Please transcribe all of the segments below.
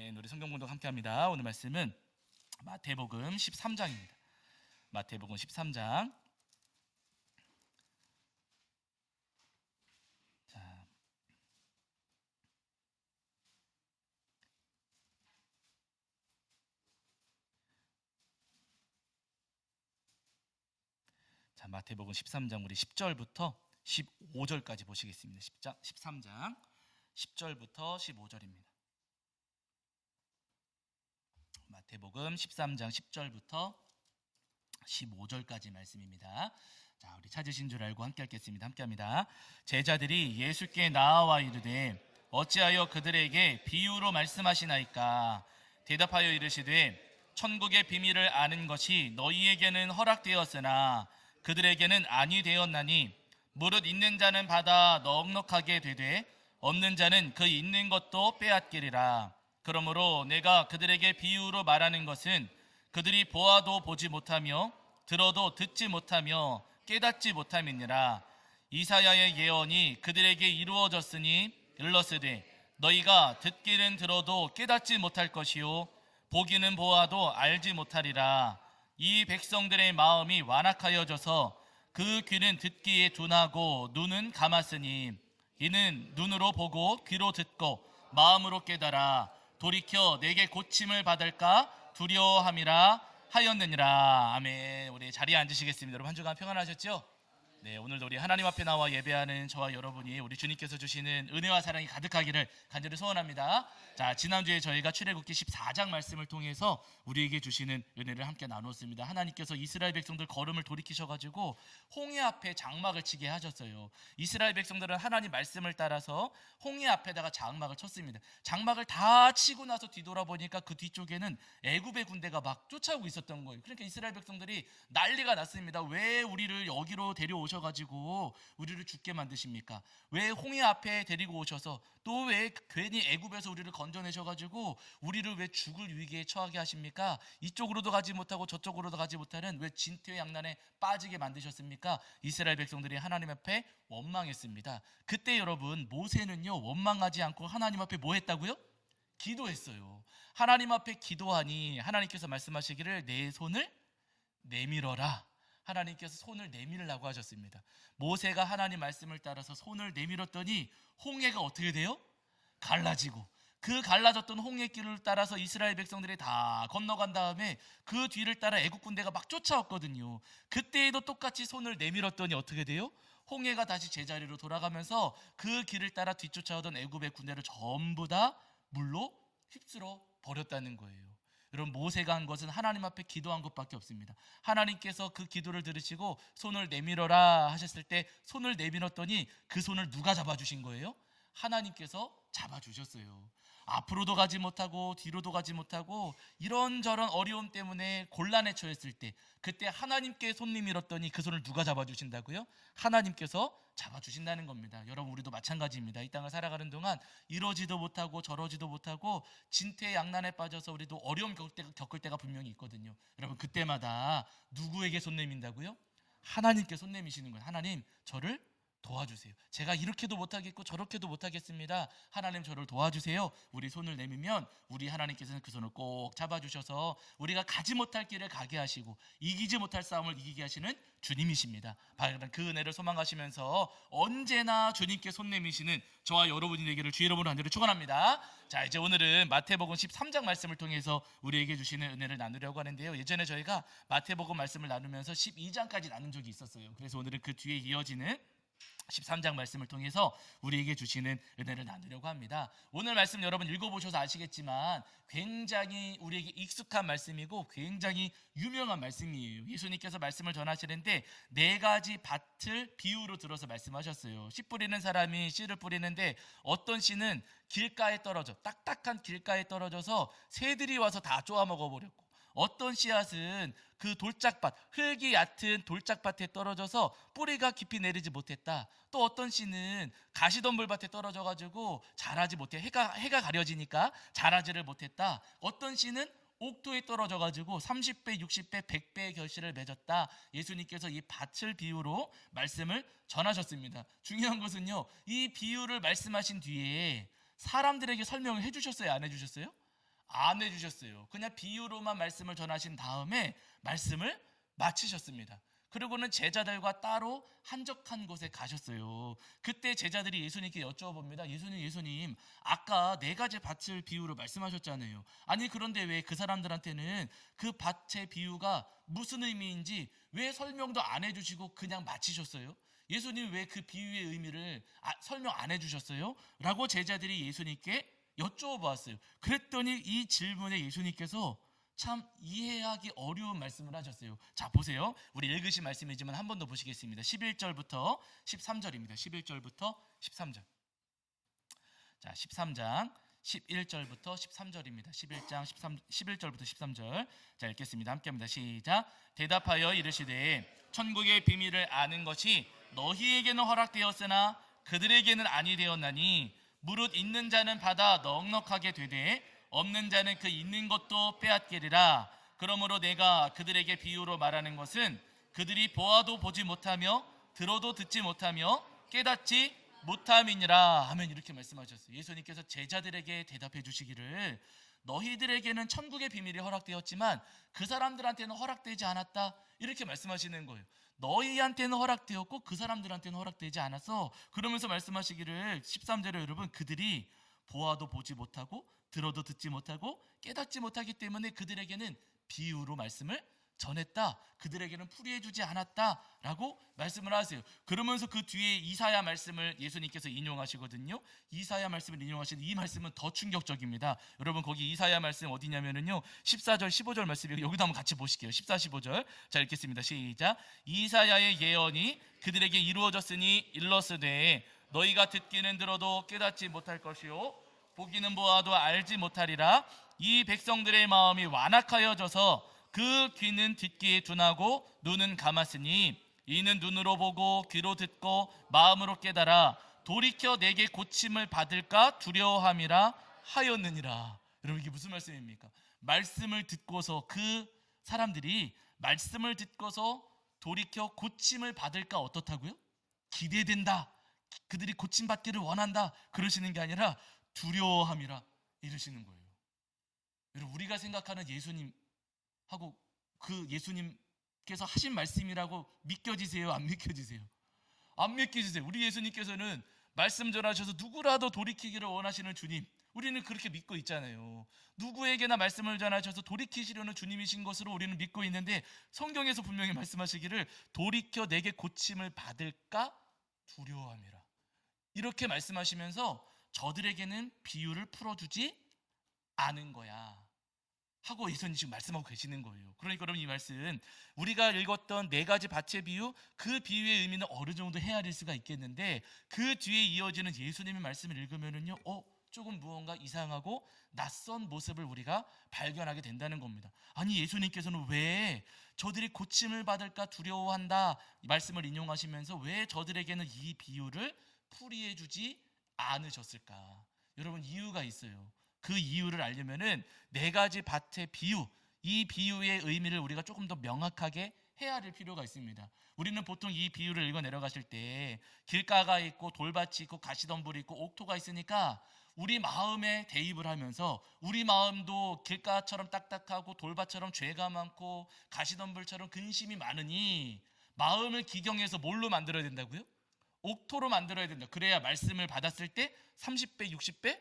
아멘. 우리 성경 공동 함께합니다. 오늘 말씀은 마태복음 13장입니다. 마태복음 13장. 마태복음 13장 우리 10절부터 15절까지 보시겠습니다. 13장 10절부터 15절입니다. 마태복음 13장 10절부터 15절까지 말씀입니다. 자, 우리 찾으신 줄 알고 함께 읽겠습니다. 함께합니다. 제자들이 예수께 나아와 이르되 어찌하여 그들에게 비유로 말씀하시나이까? 대답하여 이르시되 천국의 비밀을 아는 것이 너희에게는 허락되었으나 그들에게는 아니 되었나니 무릇 있는 자는 받아 넉넉하게 되되 없는 자는 그 있는 것도 빼앗기리라. 그러므로 내가 그들에게 비유로 말하는 것은 그들이 보아도 보지 못하며 들어도 듣지 못하며 깨닫지 못함이니라. 이사야의 예언이 그들에게 이루어졌으니 일러스되 너희가 듣기는 들어도 깨닫지 못할 것이요 보기는 보아도 알지 못하리라. 이 백성들의 마음이 완악하여져서 그 귀는 듣기에 둔하고 눈은 감았으니 이는 눈으로 보고 귀로 듣고 마음으로 깨달아 돌이켜 내게 고침을 받을까 두려워함이라 하였느니라. 아멘. 우리 자리에 앉으시겠습니다. 여러분 한 주간 평안하셨죠? 네, 오늘도 우리 하나님 앞에 나와 예배하는 저와 여러분이 우리 주님께서 주시는 은혜와 사랑이 가득하기를 간절히 소원합니다. 자, 지난주에 저희가 출애굽기 14장 말씀을 통해서 우리에게 주시는 은혜를 함께 나누었습니다. 하나님께서 이스라엘 백성들 걸음을 돌이키셔가지고 홍해 앞에 장막을 치게 하셨어요. 이스라엘 백성들은 하나님 말씀을 따라서 홍해 앞에다가 장막을 쳤습니다. 장막을 다 치고 나서 뒤돌아보니까 그 뒤쪽에는 애굽의 군대가 막 쫓아오고 있었던 거예요. 그러니까 이스라엘 백성들이 난리가 났습니다. 왜 우리를 여기로 데려오셔가지고 우리를 죽게 만드십니까? 왜 홍해 앞에 데리고 오셔서 또 왜 괜히 애굽에서 우리를 건져내셔가지고 우리를 왜 죽을 위기에 처하게 하십니까? 이쪽으로도 가지 못하고 저쪽으로도 가지 못하는 왜 진퇴양난에 빠지게 만드셨습니까? 이스라엘 백성들이 하나님 앞에 원망했습니다. 그때 여러분 모세는요 원망하지 않고 하나님 앞에 뭐 했다고요? 기도했어요. 하나님 앞에 기도하니 하나님께서 말씀하시기를 내 손을 내밀어라. 하나님께서 손을 내밀으라고 하셨습니다. 모세가 하나님 말씀을 따라서 손을 내밀었더니 홍해가 어떻게 돼요? 갈라지고 그 갈라졌던 홍해길을 따라서 이스라엘 백성들이 다 건너간 다음에 그 뒤를 따라 애국 군대가 막 쫓아왔거든요. 그때에도 똑같이 손을 내밀었더니 어떻게 돼요? 홍해가 다시 제자리로 돌아가면서 그 길을 따라 뒤쫓아오던 애국의 군대를 전부 다 물로 휩쓸어 버렸다는 거예요. 여러분 모세가 한 것은 하나님 앞에 기도한 것밖에 없습니다. 하나님께서 그 기도를 들으시고 손을 내밀어라 하셨을 때 손을 내밀었더니 그 손을 누가 잡아주신 거예요? 하나님께서 잡아주셨어요. 앞으로도 가지 못하고 뒤로도 가지 못하고 이런저런 어려움 때문에 곤란에 처했을 때 그때 하나님께 손 내밀었더니 그 손을 누가 잡아주신다고요? 하나님께서 잡아주신다는 겁니다. 여러분 우리도 마찬가지입니다. 이 땅을 살아가는 동안 이러지도 못하고 저러지도 못하고 진퇴양난에 빠져서 우리도 어려움 겪을 때가 분명히 있거든요. 여러분 그때마다 누구에게 손 내민다고요? 하나님께 손 내미시는 거예요. 하나님 저를 도와주세요. 제가 이렇게도 못하겠고 저렇게도 못하겠습니다. 하나님 저를 도와주세요. 우리 손을 내밀면 우리 하나님께서는 그 손을 꼭 잡아주셔서 우리가 가지 못할 길을 가게 하시고 이기지 못할 싸움을 이기게 하시는 주님이십니다. 그 은혜를 소망하시면서 언제나 주님께 손 내미시는 저와 여러분이 되기를 주의 이름으로 간절히 축원합니다. 자, 이제 오늘은 마태복음 13장 말씀을 통해서 우리에게 주시는 은혜를 나누려고 하는데요. 예전에 저희가 마태복음 말씀을 나누면서 12장까지 나눈 적이 있었어요. 그래서 오늘은 그 뒤에 이어지는 13장 말씀을 통해서 우리에게 주시는 은혜를 나누려고 합니다. 오늘 말씀 여러분 읽어보셔서 아시겠지만 굉장히 우리에게 익숙한 말씀이고 굉장히 유명한 말씀이에요. 예수님께서 말씀을 전하시는데 네 가지 밭을 비유로 들어서 말씀하셨어요. 씨 뿌리는 사람이 씨를 뿌리는데 어떤 씨는 길가에 떨어져 딱딱한 길가에 떨어져서 새들이 와서 다 쪼아 먹어버렸고 어떤 씨앗은 그 돌짝밭, 흙이 얕은 돌짝밭에 떨어져서 뿌리가 깊이 내리지 못했다. 또 어떤 씨는 가시덤불밭에 떨어져가지고 자라지 못해 해가 가려지니까 자라지를 못했다. 어떤 씨는 옥토에 떨어져가지고 30배, 60배, 100배의 결실을 맺었다. 예수님께서 이 밭을 비유로 말씀을 전하셨습니다. 중요한 것은요, 이 비유를 말씀하신 뒤에 사람들에게 설명을 해주셨어요? 안 해주셨어요? 안 해주셨어요. 그냥 비유로만 말씀을 전하신 다음에 말씀을 마치셨습니다. 그리고는 제자들과 따로 한적한 곳에 가셨어요. 그때 제자들이 예수님께 여쭤봅니다. 예수님, 아까 네 가지 밭을 비유로 말씀하셨잖아요. 아니 그런데 왜 그 사람들한테는 그 밭의 비유가 무슨 의미인지 왜 설명도 안 해주시고 그냥 마치셨어요? 예수님 왜 그 비유의 의미를 설명 안 해주셨어요? 라고 제자들이 예수님께 여쭤보았어요. 그랬더니 이 질문에 예수님께서 참 이해하기 어려운 말씀을 하셨어요. 자 보세요. 우리 읽으신 말씀이지만 한 번 더 보시겠습니다. 11절부터 13절입니다. 11절부터 13절. 자 13장 11절부터 13절입니다. 11절부터 13절. 자 읽겠습니다. 함께합니다. 시작. 대답하여 이르시되 천국의 비밀을 아는 것이 너희에게는 허락되었으나 그들에게는 아니 되었나니 무릇 있는 자는 받아 넉넉하게 되되 없는 자는 그 있는 것도 빼앗기리라. 그러므로 내가 그들에게 비유로 말하는 것은 그들이 보아도 보지 못하며 들어도 듣지 못하며 깨닫지 못함이니라. 아멘. 이렇게 말씀하셨어요. 예수님께서 제자들에게 대답해 주시기를 너희들에게는 천국의 비밀이 허락되었지만 그 사람들한테는 허락되지 않았다. 이렇게 말씀하시는 거예요. 너희한테는 허락되었고 그 사람들한테는 허락되지 않았어. 그러면서 말씀하시기를 13절에 여러분 그들이 보아도 보지 못하고 들어도 듣지 못하고 깨닫지 못하기 때문에 그들에게는 비유로 말씀을 전했다. 그들에게는 풀이해 주지 않았다 라고 말씀을 하세요. 그러면서 그 뒤에 이사야 말씀을 예수님께서 인용하시거든요. 이사야 말씀을 인용하시는 이 말씀은 더 충격적입니다. 여러분 거기 이사야 말씀 어디냐면요 14절 15절 말씀이에요. 여기도 한번 같이 보실게요. 14, 15절. 자 읽겠습니다. 시작. 이사야의 예언이 그들에게 이루어졌으니 일렀으되 너희가 듣기는 들어도 깨닫지 못할 것이요 보기는 보아도 알지 못하리라. 이 백성들의 마음이 완악하여져서 그 귀는 듣기에 둔하고 눈은 감았으니 이는 눈으로 보고 귀로 듣고 마음으로 깨달아 돌이켜 내게 고침을 받을까 두려워함이라 하였느니라. 여러분 이게 무슨 말씀입니까? 말씀을 듣고서 그 사람들이 말씀을 듣고서 돌이켜 고침을 받을까 어떻다고요? 기대된다. 그들이 고침받기를 원한다. 그러시는 게 아니라 두려워함이라 이러시는 거예요. 여러분 우리가 생각하는 예수님하고 그 예수님께서 하신 말씀이라고 믿겨지세요? 안 믿겨지세요? 안 믿겨지세요. 우리 예수님께서는 말씀 전하셔서 누구라도 돌이키기를 원하시는 주님, 우리는 그렇게 믿고 있잖아요. 누구에게나 말씀을 전하셔서 돌이키시려는 주님이신 것으로 우리는 믿고 있는데 성경에서 분명히 말씀하시기를 돌이켜 내게 고침을 받을까 두려워함이라 이렇게 말씀하시면서 저들에게는 비유를 풀어주지 않은 거야 하고 예수님 지금 말씀하고 계시는 거예요. 그러니까 여러분 이 말씀 우리가 읽었던 네 가지 밭의 비유 그 비유의 의미는 어느 정도 헤아릴 수가 있겠는데 그 뒤에 이어지는 예수님의 말씀을 읽으면은요 조금 무언가 이상하고 낯선 모습을 우리가 발견하게 된다는 겁니다. 아니 예수님께서는 왜 저들이 고침을 받을까 두려워한다 말씀을 인용하시면서 왜 저들에게는 이 비유를 풀이해 주지 않으셨을까? 여러분 이유가 있어요. 그 이유를 알려면은 네 가지 밭의 비유, 이 비유의 의미를 우리가 조금 더 명확하게 헤아릴 필요가 있습니다. 우리는 보통 이 비유를 읽어 내려가실 때 길가가 있고 돌밭이 있고 가시덤불이 있고 옥토가 있으니까 우리 마음에 대입을 하면서 우리 마음도 길가처럼 딱딱하고 돌밭처럼 죄가 많고 가시덤불처럼 근심이 많으니 마음을 기경해서 뭘로 만들어야 된다고요? 옥토로 만들어야 된다. 그래야 말씀을 받았을 때 30배, 60배,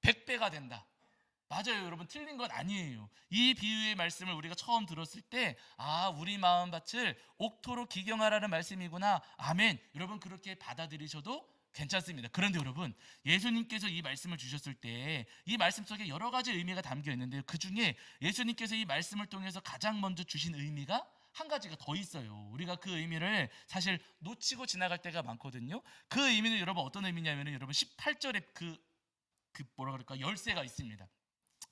100배가 된다. 맞아요 여러분 틀린 건 아니에요. 이 비유의 말씀을 우리가 처음 들었을 때 우리 마음밭을 옥토로 기경하라는 말씀이구나. 아멘. 여러분 그렇게 받아들이셔도 괜찮습니다. 그런데 여러분 예수님께서 이 말씀을 주셨을 때 이 말씀 속에 여러 가지 의미가 담겨 있는데요. 그 중에 예수님께서 이 말씀을 통해서 가장 먼저 주신 의미가 한 가지가 더 있어요. 우리가 그 의미를 사실 놓치고 지나갈 때가 많거든요. 그 의미는 여러분 어떤 의미냐면 여러분 18절에 그 뭐라 그럴까 열쇠가 있습니다.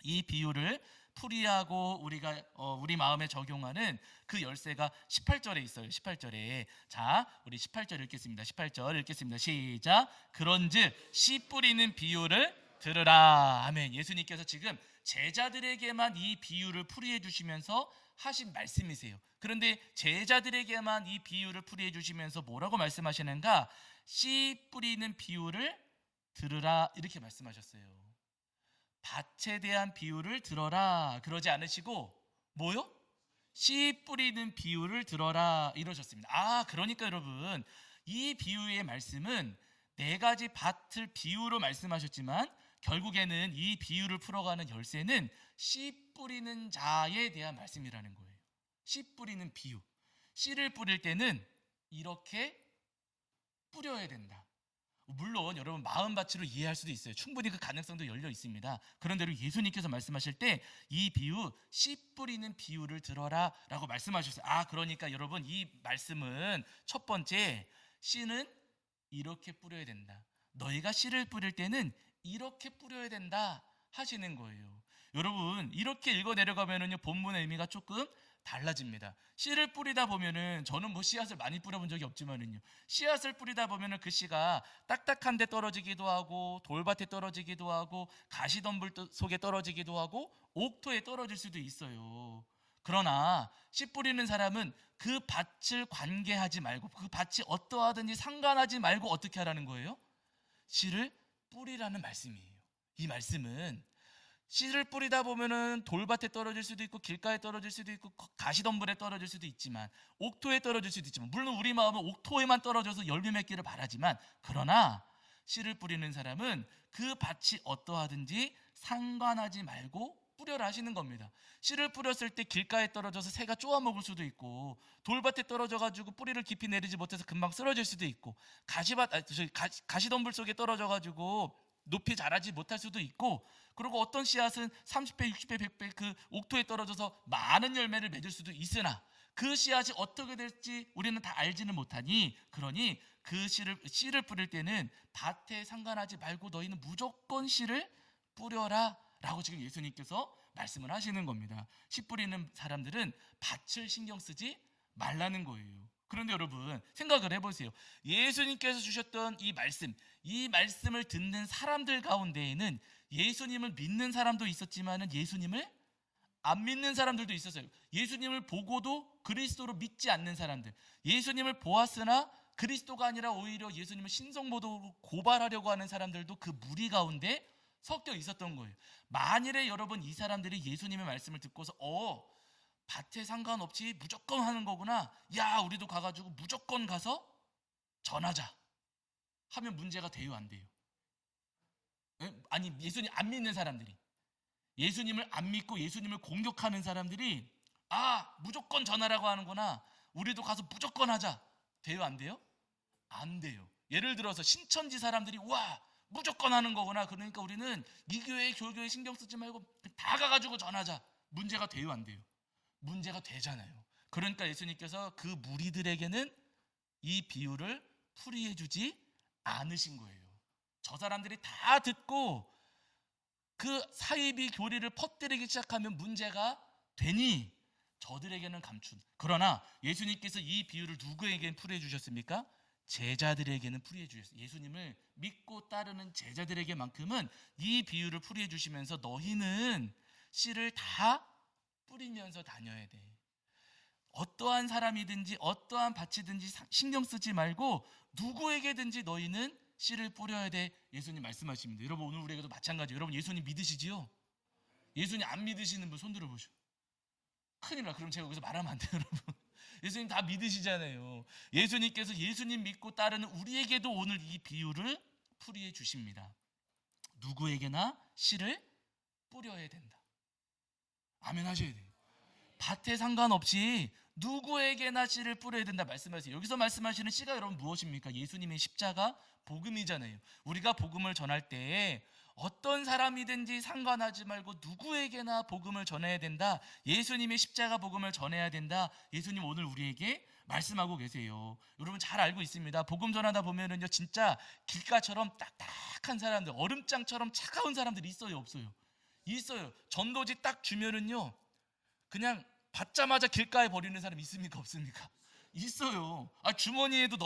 이 비유를 풀이하고 우리가 우리 마음에 적용하는 그 열쇠가 18절에 있어요. 18절에 자 우리 18절 읽겠습니다. 18절 읽겠습니다. 시작. 그런즉 씨 뿌리는 비유를 들으라. 아멘. 예수님께서 지금 제자들에게만 이 비유를 풀이해 주시면서 하신 말씀이세요. 그런데 제자들에게만 이 비유를 풀이해 주시면서 뭐라고 말씀하시는가? 씨 뿌리는 비유를 들으라 이렇게 말씀하셨어요. 밭에 대한 비유를 들어라 그러지 않으시고 뭐요? 씨 뿌리는 비유를 들어라 이러셨습니다. 그러니까 여러분 이 비유의 말씀은 네 가지 밭을 비유로 말씀하셨지만 결국에는 이 비유를 풀어가는 열쇠는 씨 뿌리는 자에 대한 말씀이라는 거예요. 씨 뿌리는 비유. 씨를 뿌릴 때는 이렇게 뿌려야 된다. 물론 여러분 마음밭으로 이해할 수도 있어요. 충분히 그 가능성도 열려 있습니다. 그런데 예수님께서 말씀하실 때 이 비유, 씨 뿌리는 비유를 들어라 라고 말씀하셨어요. 그러니까 여러분 이 말씀은 첫 번째, 씨는 이렇게 뿌려야 된다. 너희가 씨를 뿌릴 때는 이렇게 뿌려야 된다 하시는 거예요. 여러분 이렇게 읽어 내려가면은요 본문의 의미가 조금 달라집니다. 씨를 뿌리다 보면은 저는 뭐 씨앗을 많이 뿌려본 적이 없지만은요 씨앗을 뿌리다 보면은 그 씨가 딱딱한 데 떨어지기도 하고 돌밭에 떨어지기도 하고 가시덤불 속에 떨어지기도 하고 옥토에 떨어질 수도 있어요. 그러나 씨 뿌리는 사람은 그 밭을 관계하지 말고 그 밭이 어떠하든지 상관하지 말고 어떻게 하라는 거예요? 씨를 뿌리라는 말씀이에요. 이 말씀은 씨를 뿌리다 보면은 돌밭에 떨어질 수도 있고 길가에 떨어질 수도 있고 가시덤불에 떨어질 수도 있지만 옥토에 떨어질 수도 있지만 물론 우리 마음은 옥토에만 떨어져서 열매 맺기를 바라지만 그러나 씨를 뿌리는 사람은 그 밭이 어떠하든지 상관하지 말고 뿌려라 하시는 겁니다. 씨를 뿌렸을 때 길가에 떨어져서 새가 쪼아먹을 수도 있고 돌밭에 떨어져가지고 뿌리를 깊이 내리지 못해서 금방 쓰러질 수도 있고 가시덤불 속에 떨어져가지고 높이 자라지 못할 수도 있고 그리고 어떤 씨앗은 30배, 60배, 100배 그 옥토에 떨어져서 많은 열매를 맺을 수도 있으나 그 씨앗이 어떻게 될지 우리는 다 알지는 못하니 그러니 그 씨를 뿌릴 때는 밭에 상관하지 말고 너희는 무조건 씨를 뿌려라 라고 지금 예수님께서 말씀을 하시는 겁니다. 씨 뿌리는 사람들은 밭을 신경 쓰지 말라는 거예요. 그런데 여러분 생각을 해보세요. 예수님께서 주셨던 이 말씀을 듣는 사람들 가운데에는 예수님을 믿는 사람도 있었지만 예수님을 안 믿는 사람들도 있었어요. 예수님을 보고도 그리스도로 믿지 않는 사람들, 예수님을 보았으나 그리스도가 아니라 오히려 예수님을 신성모독으로 고발하려고 하는 사람들도 그 무리 가운데 섞여 있었던 거예요. 만일에 여러분 이 사람들이 예수님의 말씀을 듣고서 밭에 상관없이 무조건 하는 거구나, 야 우리도 가가지고 무조건 가서 전하자 하면 문제가 돼요 안 돼요? 아니 예수님 안 믿는 사람들이, 예수님을 안 믿고 예수님을 공격하는 사람들이 무조건 전하라고 하는구나, 우리도 가서 무조건 하자, 돼요 안 돼요? 안 돼요. 예를 들어서 신천지 사람들이 무조건 하는 거구나, 그러니까 우리는 이 교회 교교에 신경 쓰지 말고 다 가가지고 전하자, 문제가 돼요 안 돼요? 문제가 되잖아요. 그러니까 예수님께서 그 무리들에게는 이 비유를 풀이해 주지 않으신 거예요. 저 사람들이 다 듣고 그 사이비 교리를 퍼뜨리기 시작하면 문제가 되니 저들에게는 감춘. 그러나 예수님께서 이 비유를 누구에게 풀이해 주셨습니까? 제자들에게는 풀이해 주셨어요. 예수님을 믿고 따르는 제자들에게만큼은 이 비유를 풀이해 주시면서 너희는 씨를 다 뿌리면서 다녀야 돼. 어떠한 사람이든지 어떠한 밭이든지 신경 쓰지 말고 누구에게든지 너희는 씨를 뿌려야 돼. 예수님 말씀하십니다. 여러분 오늘 우리에게도 마찬가지예요. 여러분 예수님 믿으시지요? 예수님 안 믿으시는 분 손 들어보시오. 큰일 나. 그럼 제가 여기서 말하면 안 돼요 여러분. 예수님 다 믿으시잖아요. 예수님께서 예수님 믿고 따르는 우리에게도 오늘 이 비유를 풀이해 주십니다. 누구에게나 씨를 뿌려야 된다. 아멘 하셔야 돼요. 밭에 상관없이 누구에게나 씨를 뿌려야 된다 말씀하세요. 여기서 말씀하시는 씨가 여러분 무엇입니까? 예수님의 십자가 복음이잖아요. 우리가 복음을 전할 때 어떤 사람이든지 상관하지 말고 누구에게나 복음을 전해야 된다. 예수님의 십자가 복음을 전해야 된다. 예수님 오늘 우리에게 말씀하고 계세요. 여러분 잘 알고 있습니다. 복음 전하다 보면은요 진짜 길가처럼 딱딱한 사람들, 얼음장처럼 차가운 사람들이 있어요 없어요? 있어요. 전도지 딱 주면은요 그냥 받자마자 길가에 버리는 사람 있습니까 없습니까? 있어요. 주머니라도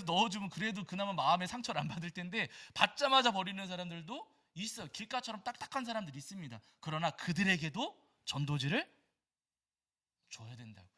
넣어주면 그래도 그나마 마음의 상처를 안 받을 텐데 받자마자 버리는 사람들도 있어요. 길가처럼 딱딱한 사람들이 있습니다. 그러나 그들에게도 전도지를 줘야 된다고요.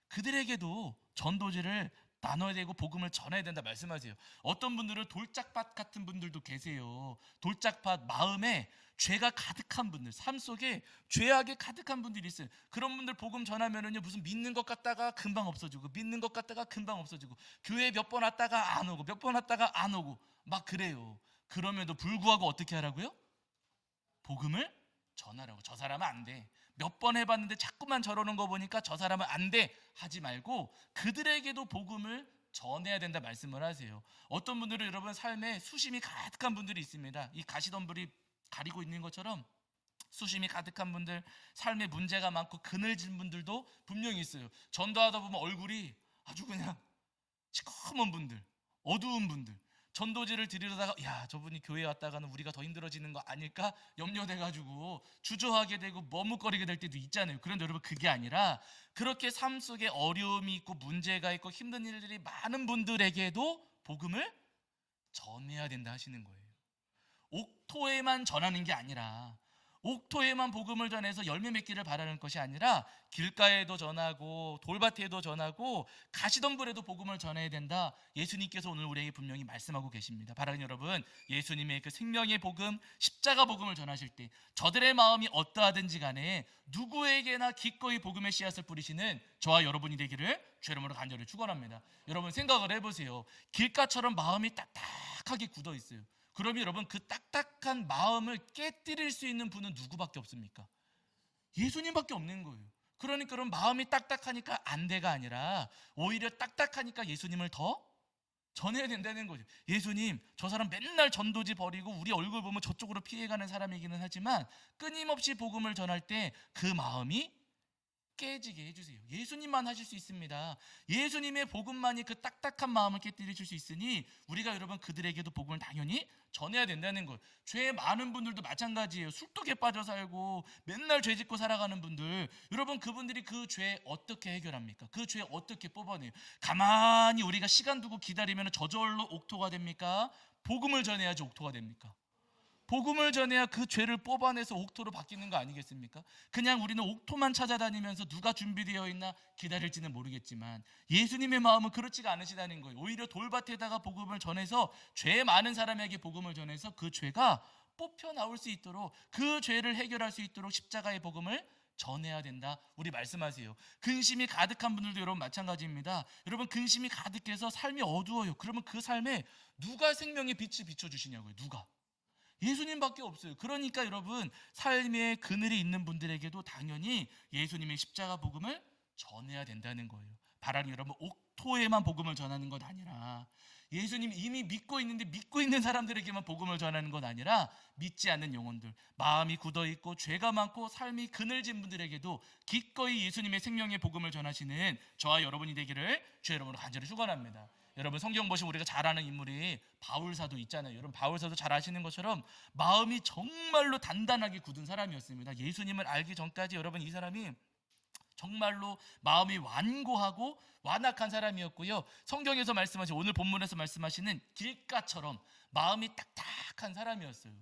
그들에게도 전도지를 나눠야 되고 복음을 전해야 된다 말씀하세요. 어떤 분들은 돌짝밭 같은 분들도 계세요. 돌짝밭, 마음에 죄가 가득한 분들, 삶 속에 죄악이 가득한 분들이 있어요. 그런 분들 복음 전하면은요, 무슨 믿는 것 같다가 금방 없어지고, 믿는 것 같다가 금방 없어지고, 교회 몇 번 왔다가 안 오고, 몇 번 왔다가 안 오고 막 그래요. 그럼에도 불구하고 어떻게 하라고요? 복음을 전하라고. 저 사람은 안 돼, 몇 번 해봤는데 자꾸만 저러는 거 보니까 저 사람은 안 돼 하지 말고 그들에게도 복음을 전해야 된다 말씀을 하세요. 어떤 분들은 여러분 삶에 수심이 가득한 분들이 있습니다. 이 가시덤불이 가리고 있는 것처럼 수심이 가득한 분들, 삶에 문제가 많고 그늘진 분들도 분명히 있어요. 전도하다 보면 얼굴이 아주 그냥 시커먼 분들, 어두운 분들, 전도지를 드리려다가 야, 저분이 교회에 왔다가는 우리가 더 힘들어지는 거 아닐까 염려돼가지고 주저하게 되고 머뭇거리게 될 때도 있잖아요. 그런데 여러분, 그게 아니라 그렇게 삶 속에 어려움이 있고 문제가 있고 힘든 일들이 많은 분들에게도 복음을 전해야 된다 하시는 거예요. 옥토에만 전하는 게 아니라, 옥토에만 복음을 전해서 열매 맺기를 바라는 것이 아니라 길가에도 전하고 돌밭에도 전하고 가시덤불에도 복음을 전해야 된다. 예수님께서 오늘 우리에게 분명히 말씀하고 계십니다. 바라는 여러분, 예수님의 그 생명의 복음, 십자가 복음을 전하실 때 저들의 마음이 어떠하든지 간에 누구에게나 기꺼이 복음의 씨앗을 뿌리시는 저와 여러분이 되기를 주 이름으로 간절히 축원합니다. 여러분 생각을 해보세요. 길가처럼 마음이 딱딱하게 굳어 있어요. 그러면 여러분, 그 딱딱한 마음을 깨뜨릴 수 있는 분은 누구밖에 없습니까? 예수님밖에 없는 거예요. 그러니까 그런 마음이 딱딱하니까 안 돼가 아니라 오히려 딱딱하니까 예수님을 더 전해야 된다는 거죠. 예수님, 저 사람 맨날 전도지 버리고 우리 얼굴 보면 저쪽으로 피해가는 사람이기는 하지만 끊임없이 복음을 전할 때 그 마음이 깨지게 해주세요. 예수님만 하실 수 있습니다. 예수님의 복음만이 그 딱딱한 마음을 깨뜨리실 수 있으니 우리가 여러분 그들에게도 복음을 당연히 전해야 된다는 것. 죄 많은 분들도 마찬가지예요. 술독에 빠져 살고 맨날 죄 짓고 살아가는 분들, 여러분 그분들이 그 죄 어떻게 해결합니까? 그 죄 어떻게 뽑아내요? 가만히 우리가 시간 두고 기다리면 저절로 옥토가 됩니까? 복음을 전해야지 옥토가 됩니까? 복음을 전해야 그 죄를 뽑아내서 옥토로 바뀌는 거 아니겠습니까? 그냥 우리는 옥토만 찾아다니면서 누가 준비되어 있나 기다릴지는 모르겠지만 예수님의 마음은 그렇지가 않으시다는 거예요. 오히려 돌밭에다가 복음을 전해서 죄 많은 사람에게 복음을 전해서 그 죄가 뽑혀 나올 수 있도록, 그 죄를 해결할 수 있도록 십자가의 복음을 전해야 된다. 우리 말씀하세요. 근심이 가득한 분들도 여러분 마찬가지입니다. 여러분 근심이 가득해서 삶이 어두워요. 그러면 그 삶에 누가 생명의 빛을 비춰주시냐고요. 누가? 예수님밖에 없어요. 그러니까 여러분 삶의 그늘이 있는 분들에게도 당연히 예수님의 십자가 복음을 전해야 된다는 거예요. 바라는 여러분, 옥토에만 복음을 전하는 것 아니라 예수님 이미 믿고 있는데 믿고 있는 사람들에게만 복음을 전하는 것 아니라 믿지 않는 영혼들, 마음이 굳어있고 죄가 많고 삶이 그늘진 분들에게도 기꺼이 예수님의 생명의 복음을 전하시는 저와 여러분이 되기를 주의 이름으로 간절히 축원합니다. 여러분 성경 보시면 우리가 잘 아는 인물이 바울사도 있잖아요. 여러분 바울사도 잘 아시는 것처럼 마음이 정말로 단단하게 굳은 사람이었습니다. 예수님을 알기 전까지 여러분 이 사람이 정말로 마음이 완고하고 완악한 사람이었고요. 성경에서 말씀하신, 오늘 본문에서 말씀하시는 길가처럼 마음이 딱딱한 사람이었어요.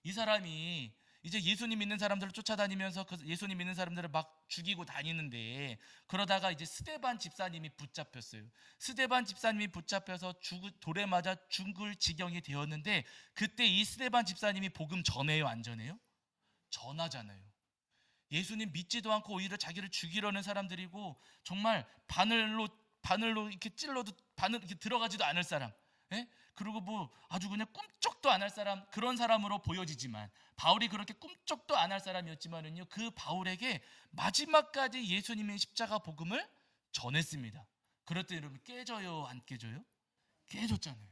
이 사람이 이제 예수님 믿는 사람들을 쫓아다니면서 그 예수님 믿는 사람들을 막 죽이고 다니는데, 그러다가 이제 스데반 집사님이 붙잡혔어요. 스데반 집사님이 붙잡혀서 돌에 맞아 죽을 지경이 되었는데, 그때 이 스데반 집사님이 복음 전해요, 안 전해요? 전하잖아요. 예수님 믿지도 않고 오히려 자기를 죽이려는 사람들이고, 정말 바늘로 이렇게 찔러도 바늘 이렇게 들어가지도 않을 사람, 예? 그리고 뭐 아주 그냥 꿈쩍도 안 할 사람, 그런 사람으로 보여지지만 바울이 그렇게 꿈쩍도 안 할 사람이었지만은요, 그 바울에게 마지막까지 예수님의 십자가 복음을 전했습니다. 그럴 때 여러분 깨져요, 안 깨져요? 깨졌잖아요.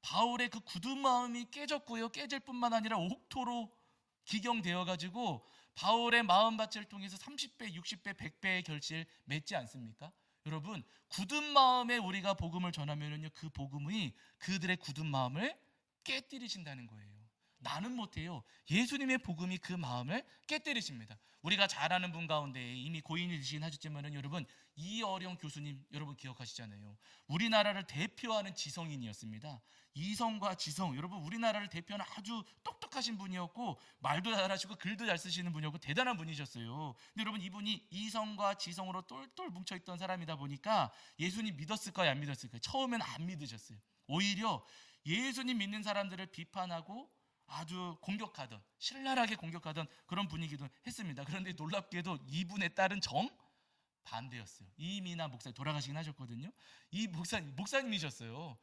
바울의 그 굳은 마음이 깨졌고요. 깨질 뿐만 아니라 옥토로 기경되어 가지고 바울의 마음밭을 통해서 30배, 60배, 100배의 결실 맺지 않습니까? 여러분 굳은 마음에 우리가 복음을 전하면은요, 그 복음이 그들의 굳은 마음을 깨뜨리신다는 거예요. 나는 못해요. 예수님의 복음이 그 마음을 깨뜨리십니다. 우리가 잘 아는 분 가운데 이미 고인이 되시긴 하셨지만은 여러분, 이어령 교수님 여러분 기억하시잖아요. 우리나라를 대표하는 지성인이었습니다. 이성과 지성, 여러분 우리나라를 대표하는 아주 똑똑하신 분이었고 말도 잘하시고 글도 잘 쓰시는 분이었고 대단한 분이셨어요. 근데 여러분, 이분이 이성과 지성으로 똘똘 뭉쳐있던 사람이다 보니까 예수님 믿었을까요, 안 믿었을까요? 처음엔 안 믿으셨어요. 오히려 예수님 믿는 사람들을 비판하고 아주 공격하던, 신랄하게 공격하던 그런 분위기도 했습니다. 그런데 놀랍게도 이분의 딸은 정 반대였어요. 이민아 목사님 돌아가시긴 하셨거든요. 이 목사님이셨어요.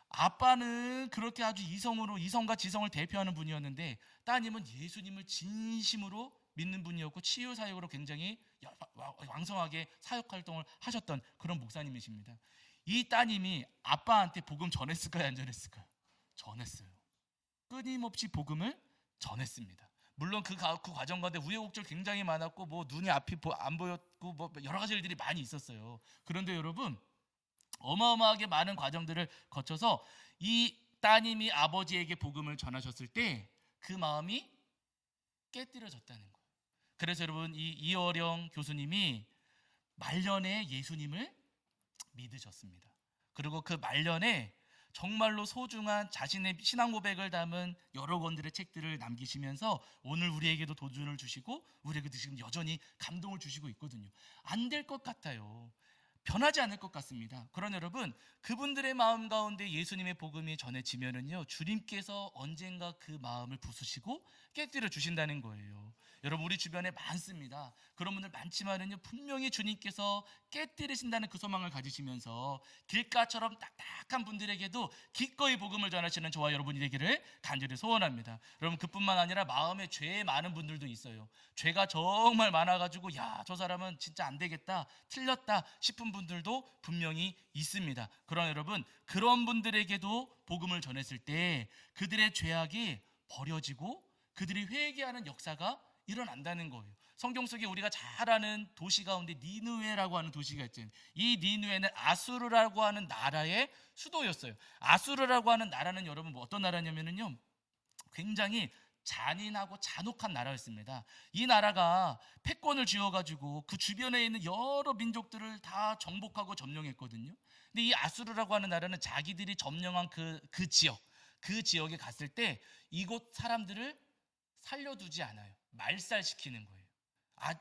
아빠는 그렇게 아주 이성과 지성을 대표하는 분이었는데 따님은 예수님을 진심으로 믿는 분이었고 치유 사역으로 굉장히 왕성하게 사역 활동을 하셨던 그런 목사님이십니다. 이 따님이 아빠한테 복음 전했을까요, 안 전했을까요? 전했어요. 끊임없이 복음을 전했습니다. 물론 그 과정 가운데 우여곡절 굉장히 많았고 뭐 눈이 앞이 안 보였고 뭐 여러 가지 일들이 많이 있었어요. 그런데 여러분, 어마어마하게 많은 과정들을 거쳐서 이 따님이 아버지에게 복음을 전하셨을 때 그 마음이 깨뜨려졌다는 거예요. 그래서 여러분, 이 이어령 교수님이 말년에 예수님을 믿으셨습니다. 그리고 그 말년에 정말로 소중한 자신의 신앙 고백을 담은 여러 권들의 책들을 남기시면서 오늘 우리에게도 도전을 주시고 우리에게도 지금 여전히 감동을 주시고 있거든요. 안 될 것 같아요. 변하지 않을 것 같습니다. 그러나 여러분, 그분들의 마음 가운데 예수님의 복음이 전해지면은요, 주님께서 언젠가 그 마음을 부수시고 깨뜨려 주신다는 거예요. 여러분, 우리 주변에 많습니다. 그런 분들 많지만은요, 분명히 주님께서 깨뜨리신다는 그 소망을 가지시면서 길가처럼 딱딱한 분들에게도 기꺼이 복음을 전하시는 저와 여러분이 되기를 간절히 소원합니다. 여러분, 그뿐만 아니라 마음에 죄 많은 분들도 있어요. 죄가 정말 많아가지고 야, 저 사람은 진짜 안 되겠다, 틀렸다 싶은 분들도 분명히 있습니다. 그러나 여러분, 그런 분들에게도 복음을 전했을 때 그들의 죄악이 버려지고 그들이 회개하는 역사가 일어난다는 거예요. 성경 속에 우리가 잘 아는 도시 가운데 니느웨라고 하는 도시가 있잖아요. 이 니느웨는 아수르라고 하는 나라의 수도였어요. 아수르라고 하는 나라는 여러분 뭐 어떤 나라냐면요, 굉장히 잔인하고 잔혹한 나라였습니다. 이 나라가 패권을 쥐어가지고 그 주변에 있는 여러 민족들을 다 정복하고 점령했거든요. 근데 이 아수르라고 하는 나라는 자기들이 점령한 그 지역에 갔을 때 이곳 사람들을 살려두지 않아요. 말살시키는 거예요.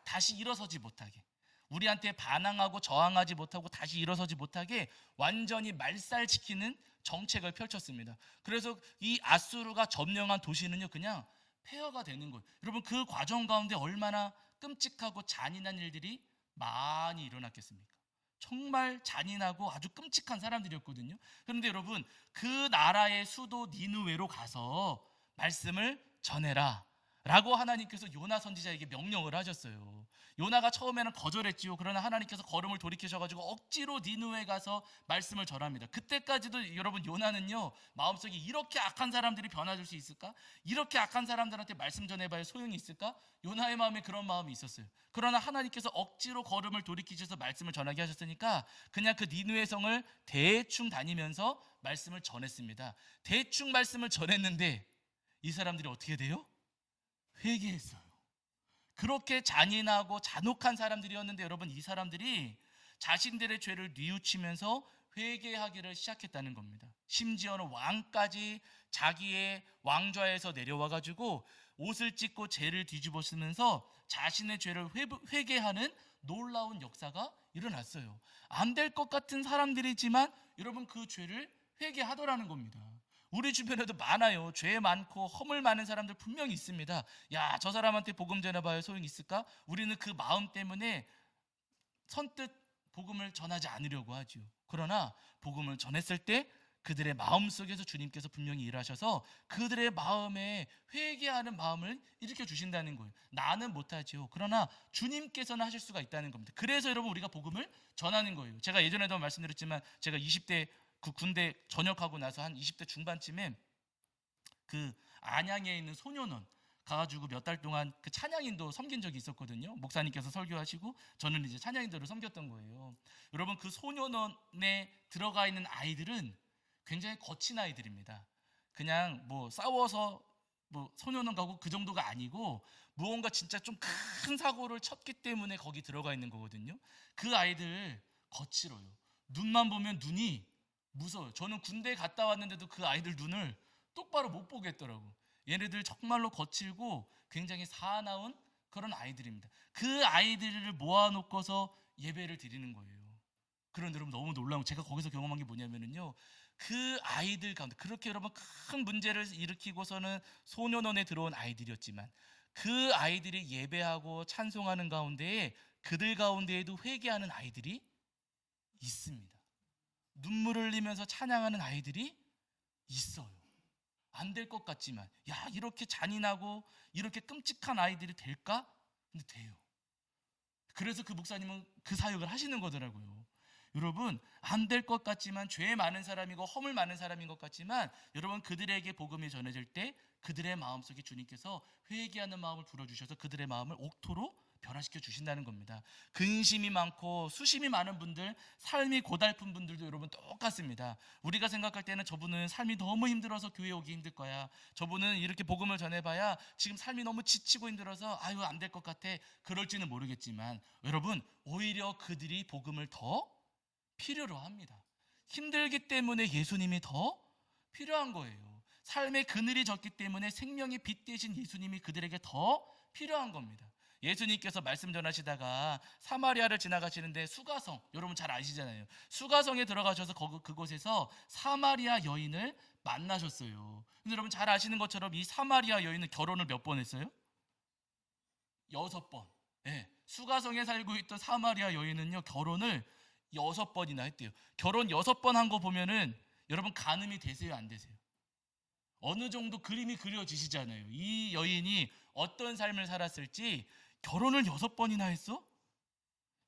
다시 일어서지 못하게, 우리한테 반항하고 저항하지 못하고 다시 일어서지 못하게 완전히 말살시키는 정책을 펼쳤습니다. 그래서 이 아수르가 점령한 도시는요, 그냥 폐허가 되는 거예요. 여러분, 그 과정 가운데 얼마나 끔찍하고 잔인한 일들이 많이 일어났겠습니까? 정말 잔인하고 아주 끔찍한 사람들이었거든요. 그런데 여러분, 그 나라의 수도 니느웨로 가서 말씀을 전해라 라고 하나님께서 요나 선지자에게 명령을 하셨어요. 요나가 처음에는 거절했지요. 그러나 하나님께서 걸음을 돌이키셔가지고 억지로 니느웨 가서 말씀을 전합니다. 그때까지도 여러분, 요나는요, 마음속에 이렇게 악한 사람들이 변화될 수 있을까? 이렇게 악한 사람들한테 말씀 전해봐야 소용이 있을까? 요나의 마음에 그런 마음이 있었어요. 그러나 하나님께서 억지로 걸음을 돌이키셔서 말씀을 전하게 하셨으니까 그냥 그 니느웨 성을 대충 다니면서 말씀을 전했습니다. 대충 말씀을 전했는데 이 사람들이 어떻게 돼요? 회개했어요. 그렇게 잔인하고 잔혹한 사람들이었는데 여러분, 이 사람들이 자신들의 죄를 뉘우치면서 회개하기를 시작했다는 겁니다. 심지어는 왕까지 자기의 왕좌에서 내려와 가지고 옷을 찢고 죄를 뒤집어 쓰면서 자신의 죄를 회개하는 놀라운 역사가 일어났어요. 안 될 것 같은 사람들이지만 여러분, 그 죄를 회개하더라는 겁니다. 우리 주변에도 많아요. 죄 많고 허물 많은 사람들 분명히 있습니다. 야, 저 사람한테 복음 전해봐야 소용이 있을까? 우리는 그 마음 때문에 선뜻 복음을 전하지 않으려고 하죠. 그러나 복음을 전했을 때 그들의 마음 속에서 주님께서 분명히 일하셔서 그들의 마음에 회개하는 마음을 일으켜 주신다는 거예요. 나는 못하죠. 그러나 주님께서는 하실 수가 있다는 겁니다. 그래서 여러분, 우리가 복음을 전하는 거예요. 제가 예전에도 말씀드렸지만 제가 20대 그 군대 전역하고 나서 한 20대 중반쯤에 그 안양에 있는 소년원 가가지고 몇 달 동안 그 찬양인도 섬긴 적이 있었거든요. 목사님께서 설교하시고 저는 이제 찬양인도를 섬겼던 거예요. 여러분, 그 소년원에 들어가 있는 아이들은 굉장히 거친 아이들입니다. 그냥 뭐 싸워서 뭐 소년원 가고 그 정도가 아니고 무언가 진짜 좀 큰 사고를 쳤기 때문에 거기 들어가 있는 거거든요. 그 아이들 거칠어요. 눈만 보면 눈이 무서워요. 저는 군대 갔다 왔는데도 그 아이들 눈을 똑바로 못 보겠더라고. 얘네들 정말로 거칠고 굉장히 사나운 그런 아이들입니다. 그 아이들을 모아놓고서 예배를 드리는 거예요. 그런데 여러분 너무 놀라운, 제가 거기서 경험한 게 뭐냐면요, 그 아이들 가운데 그렇게 여러분 큰 문제를 일으키고서는 소년원에 들어온 아이들이었지만 그 아이들이 예배하고 찬송하는 가운데에 그들 가운데에도 회개하는 아이들이 있습니다. 눈물을 흘리면서 찬양하는 아이들이 있어요. 안 될 것 같지만, 야, 이렇게 잔인하고 이렇게 끔찍한 아이들이 될까? 근데 돼요. 그래서 그 목사님은 그 사역을 하시는 거더라고요. 여러분, 안 될 것 같지만, 죄 많은 사람이고 허물 많은 사람인 것 같지만, 여러분, 그들에게 복음이 전해질 때 그들의 마음속에 주님께서 회개하는 마음을 불어주셔서 그들의 마음을 옥토로 변화시켜 주신다는 겁니다. 근심이 많고 수심이 많은 분들, 삶이 고달픈 분들도 여러분 똑같습니다. 우리가 생각할 때는 저분은 삶이 너무 힘들어서 교회 오기 힘들 거야, 저분은 이렇게 복음을 전해봐야 지금 삶이 너무 지치고 힘들어서 아유 안 될 것 같아, 그럴지는 모르겠지만, 여러분 오히려 그들이 복음을 더 필요로 합니다. 힘들기 때문에 예수님이 더 필요한 거예요. 삶의 그늘이 졌기 때문에 생명의 빛 대신 예수님이 그들에게 더 필요한 겁니다. 예수님께서 말씀 전하시다가 사마리아를 지나가시는데 수가성, 여러분 잘 아시잖아요. 수가성에 들어가셔서 그곳에서 사마리아 여인을 만나셨어요. 근데 여러분 잘 아시는 것처럼 이 사마리아 여인은 결혼을 몇 번 했어요? 6번. 네. 수가성에 살고 있던 사마리아 여인은요, 결혼을 6번이나 했대요. 결혼 6번 한 거 보면은 여러분 가늠이 되세요, 안 되세요? 어느 정도 그림이 그려지시잖아요. 이 여인이 어떤 삶을 살았을지. 결혼을 6번이나 했어?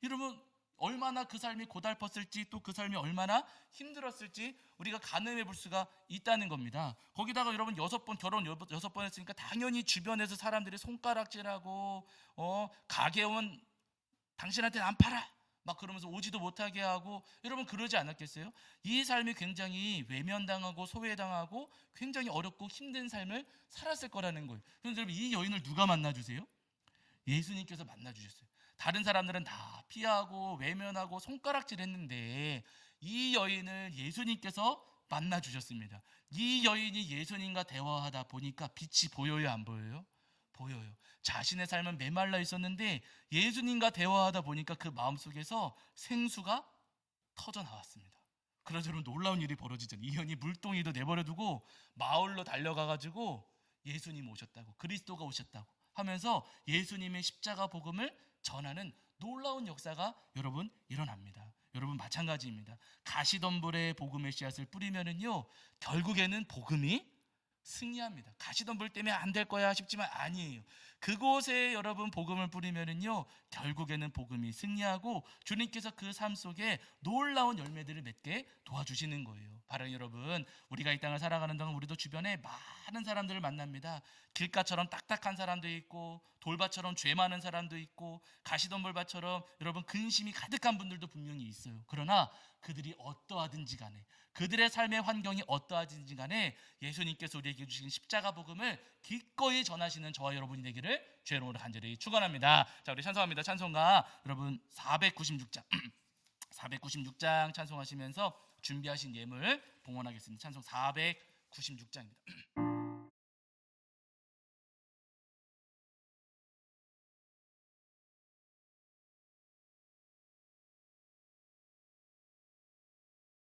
여러분 얼마나 그 삶이 고달팠을지, 또 그 삶이 얼마나 힘들었을지 우리가 가늠해 볼 수가 있다는 겁니다. 거기다가 여러분 6번, 결혼 6번 했으니까 당연히 주변에서 사람들이 손가락질하고 가게 온 당신한테는 안 팔아 막 그러면서 오지도 못하게 하고, 여러분 그러지 않았겠어요? 이 삶이 굉장히 외면당하고 소외당하고 굉장히 어렵고 힘든 삶을 살았을 거라는 거예요. 그런데 여러분 이 여인을 누가 만나주세요? 예수님께서 만나주셨어요. 다른 사람들은 다 피하고 외면하고 손가락질 했는데 이 여인을 예수님께서 만나주셨습니다. 이 여인이 예수님과 대화하다 보니까 빛이 보여요, 안 보여요? 보여요. 자신의 삶은 메말라 있었는데 예수님과 대화하다 보니까 그 마음속에서 생수가 터져 나왔습니다. 그래서 여러분 놀라운 일이 벌어지잖아요. 이 여인이 물동이도 내버려두고 마을로 달려가가지고 예수님 오셨다고, 그리스도가 오셨다고 하면서 예수님의 십자가 복음을 전하는 놀라운 역사가 여러분 일어납니다. 여러분 마찬가지입니다. 가시덤불에 복음의 씨앗을 뿌리면은요, 결국에는 복음이 승리합니다. 가시덤불 때문에 안 될 거야 싶지만 아니에요. 그곳에 여러분 복음을 뿌리면은요, 결국에는 복음이 승리하고 주님께서 그 삶 속에 놀라운 열매들을 맺게 도와주시는 거예요. 바로 여러분, 우리가 이 땅을 살아가는 동안 우리도 주변에 많은 사람들을 만납니다. 길가처럼 딱딱한 사람도 있고, 돌밭처럼 죄 많은 사람도 있고, 가시덤불밭처럼 여러분 근심이 가득한 분들도 분명히 있어요. 그러나 그들이 어떠하든지 간에, 그들의 삶의 환경이 어떠하든지 간에 예수님께서 우리에게 주신 십자가 복음을 기꺼이 전하시는 저와 여러분이 되기를 주의 이름으로 간절히 축원합니다. 자, 우리 찬송합니다. 찬송가 여러분 496장 496장 찬송하시면서 준비하신 예물 봉헌하겠습니다. 찬송 496장입니다.